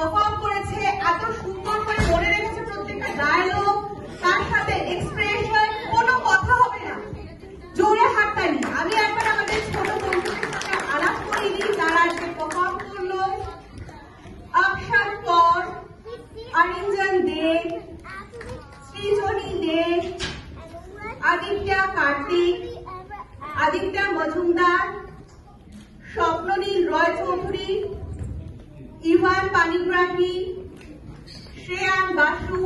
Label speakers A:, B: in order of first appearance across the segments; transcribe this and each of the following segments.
A: Perform করেছে, এত সুন্দর করে মনে রেখেছে প্রত্যেকটা ডায়লগ, তার সাথে এক্সপ্রেশন, কোনো কথা হবে না, জোরে হাততালি। আমি একবার আমাদের ছোট বন্ধুদের সাথে আলাপ করিনি, তারা আজকে পারফর্ম করলো। অক্ষর কর, অরিঞ্জন দে, সৃজনী দে, আদিত্যা কার্তিক, আদিত্যা মজুমদার, স্বপ্ননীল রয় চৌধুরী, ইভান পানিগ্রাহী, শ্রেয়ান বাসু,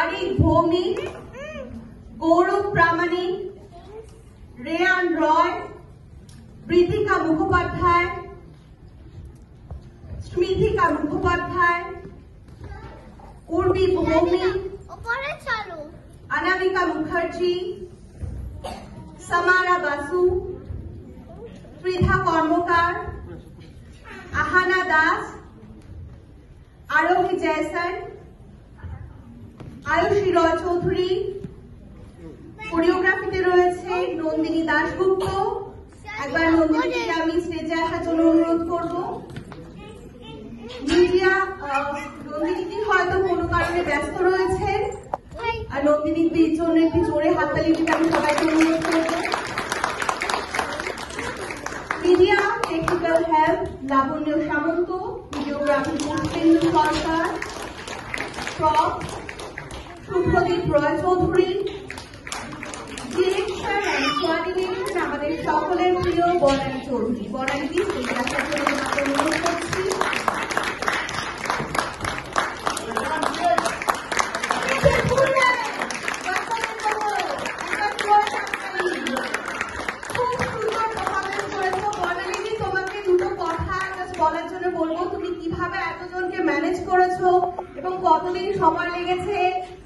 A: অরিক ভৌমিক, গৌরব প্রামাণিক, রেয়ান রয়, প্রীতিকা মুখোপাধ্যায়, স্মৃতিকা মুখোপাধ্যায়, উর্বি ভৌমিক, অনামিকা মুখার্জি, সামারা বাসু, পৃথা কর্মকার, আহানা দাস, আরোহী জয়সন, আয়ুষী রয় চৌধুরী, কোরিওগ্রাফিতে রয়েছে নন্দিনী দাশগুপ্ত। একবার নন্দিনীকে আমি স্টেজে আসার জন্য অনুরোধ করব। মিডিয়া নন্দিনী হয়তো কোনো কারণে ব্যস্ত রয়েছে, আর নন্দিনীর জন্য একটি জোরে হাততালি দিতে আমি সবাইকে অনুরোধ করব। Media technical help Labanya Samanta, videography Pushpendu Sarkar, prop Supradip Roy Chowdhury, direction and coordination আমাদের সকলের প্রিয় বনানী চৌধুরী। বনানীদি এই আসার জন্য তোমাকে অনুরোধ করছি। বলার জন্য বলবো, তুমি কিভাবে এতজনকে ম্যানেজ করেছো এবং কতদিন সময় লেগেছে,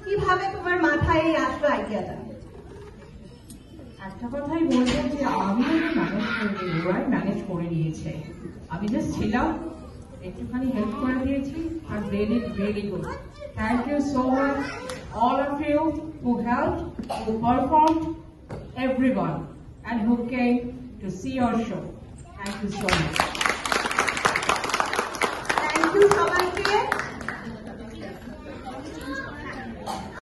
A: কিভাবে তোমার মাথায় আসলো আইডিয়াটা?
B: একটা কথাই বলবো যে আমি ম্যানেজ করে নিয়েছে, আমি জাস্ট ছিলাম, একটুখানি হেল্প করে দিয়েছি, আর really really good. Thank you so much all of you who helped, who performed, everyone, and who came to see our show. Thank you so much.
A: Thank you সবাইকে।